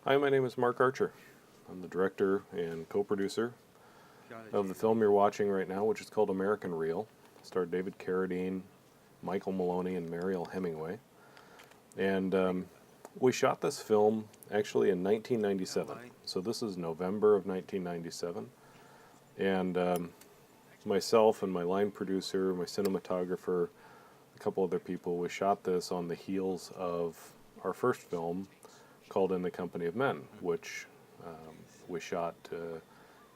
Hi, my name is Mark Archer. I'm the director and co-producer of the film you're watching right now, which is called American Reel. It starred David Carradine, Michael Maloney, and Mariel Hemingway. And we shot this film actually in 1997. So this is November of 1997. And myself and my line producer, my cinematographer, a couple other people, we shot this on the heels of our first film called In the Company of Men, which we shot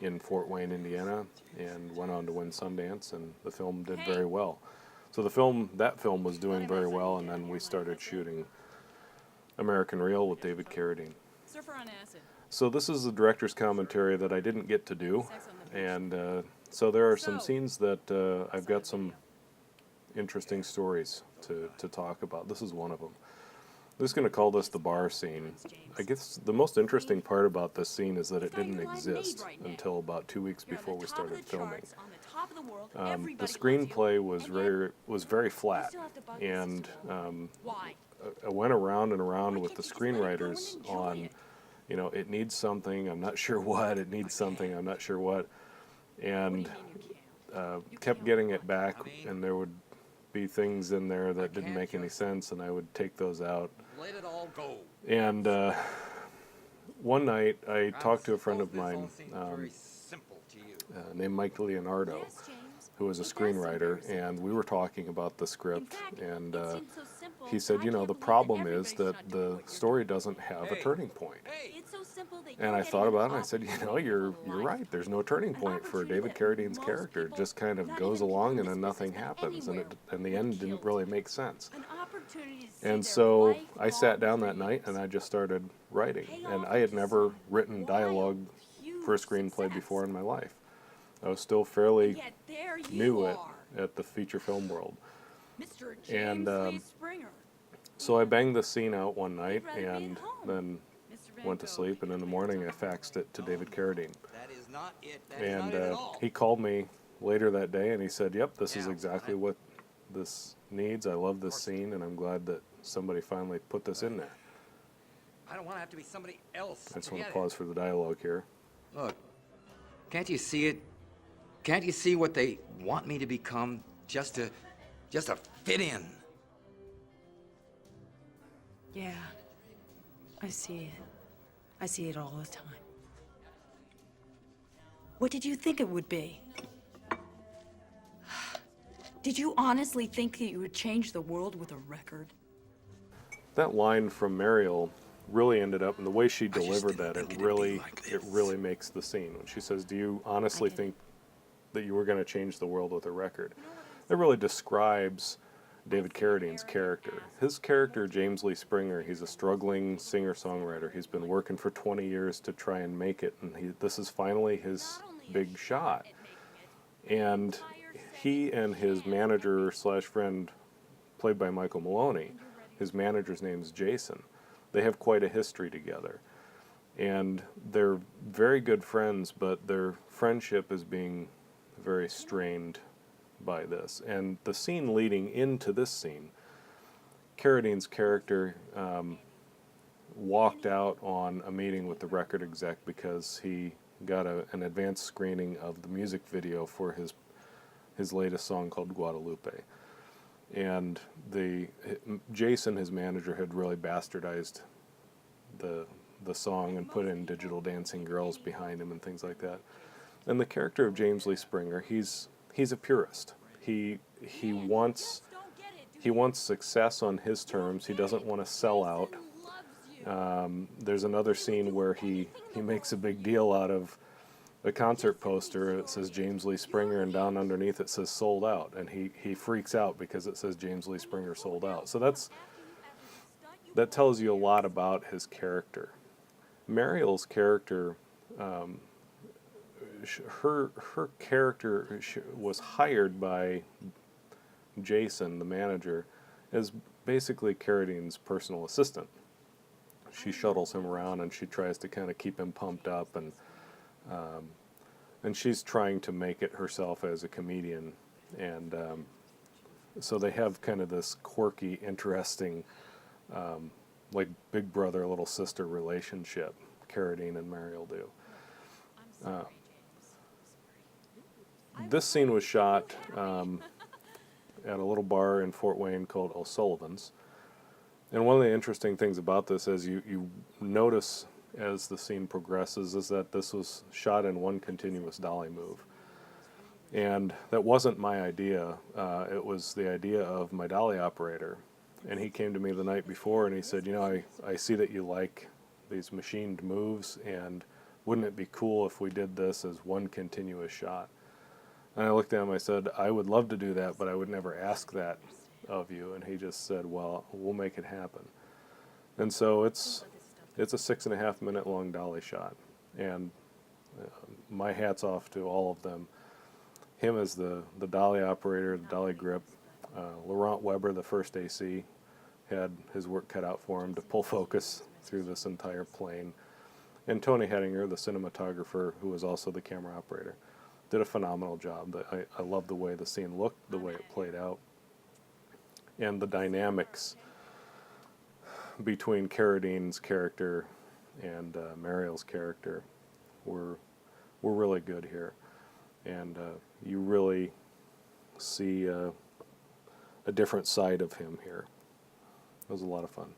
in Fort Wayne, Indiana, and went on to win Sundance, and the film did very well. So that film was doing very well, and then we started shooting American Reel with David Carradine. So this is the director's commentary that I didn't get to do, and so there are some scenes that I've got some interesting stories to talk about. This is one of them. I'm just going to call this the bar scene. I guess the most interesting part about this scene is that it didn't exist until about 2 weeks before we started filming. The screenplay was very flat, and I went around and around with the screenwriters on, it needs something, I'm not sure what, it needs something, I'm not sure what, and kept getting it back, and there would be things in there that didn't make any sense, and I would take those out. And one night I talked to a friend of mine named Mike Leonardo, who was a screenwriter, and we were talking about the script, and he said, the problem is that the story doesn't have a turning point. And I thought about it, and I said, you're right, there's no turning point for David Carradine's character. It just kind of goes along and then nothing happens, and the end didn't really make sense. And so I sat down that night and I just started writing, and I had never written dialogue for a screenplay before in my life. I was still fairly new at the feature film world. And so I banged the scene out one night and then went to sleep, and in the morning I faxed it to David Carradine. And he called me later that day and he said, yep, this is exactly what this needs. I love this scene, and I'm glad that somebody finally put this in there. I don't want to have to be somebody else. I just want to pause for the dialogue here. Look, can't you see it? Can't you see what they want me to become just to fit in? Yeah, I see it. I see it all the time. What did you think it would be? Did you honestly think that you would change the world with a record? That line from Mariel really ended up, and the way she delivered that, it really makes the scene. When she says, do you honestly think that you were going to change the world with a record? It really describes David Carradine's character. His character, James Lee Springer, he's a struggling singer-songwriter. He's been working for 20 years to try and make it, and this is finally his big shot. And he and his manager slash friend, played by Michael Maloney, his manager's name is Jason. They have quite a history together. And they're very good friends, but their friendship is being very strained by this. And the scene leading into this scene, Carradine's character walked out on a meeting with the record exec because he got an advanced screening of the music video for his latest song called Guadalupe. And Jason, his manager, had really bastardized the song and put in digital dancing girls behind him and things like that. And the character of James Lee Springer, he's a purist. He wants success on his terms. He doesn't want to sell out. There's another scene where he makes a big deal out of a concert poster. It says James Lee Springer, and down underneath it says sold out, and he freaks out because it says James Lee Springer sold out. So that tells you a lot about his character. Mariel's character, her character was hired by Jason, the manager, as basically Carradine's personal assistant. She shuttles him around and she tries to kind of keep him pumped up, and she's trying to make it herself as a comedian, and so they have kind of this quirky, interesting like big brother, little sister relationship, Carradine and Mariel do. This scene was shot at a little bar in Fort Wayne called O'Sullivan's. And one of the interesting things about this, as you notice as the scene progresses, is that this was shot in one continuous dolly move. And that wasn't my idea. It was the idea of my dolly operator. And he came to me the night before and he said, you know, I see that you like these machined moves, and wouldn't it be cool if we did this as one continuous shot? And I looked at him, I said, I would love to do that, but I would never ask that of you. And he just said, well, we'll make it happen. And so it's a 6.5 minute long dolly shot. And my hat's off to all of them. Him as the dolly operator, the dolly grip. Laurent Weber, the first AC, had his work cut out for him to pull focus through this entire plane. And Tony Hettinger, the cinematographer, who was also the camera operator, did a phenomenal job. I love the way the scene looked, the way it played out, and the dynamics between Carradine's character and Mariel's character were really good here. And you really see a different side of him here. It was a lot of fun.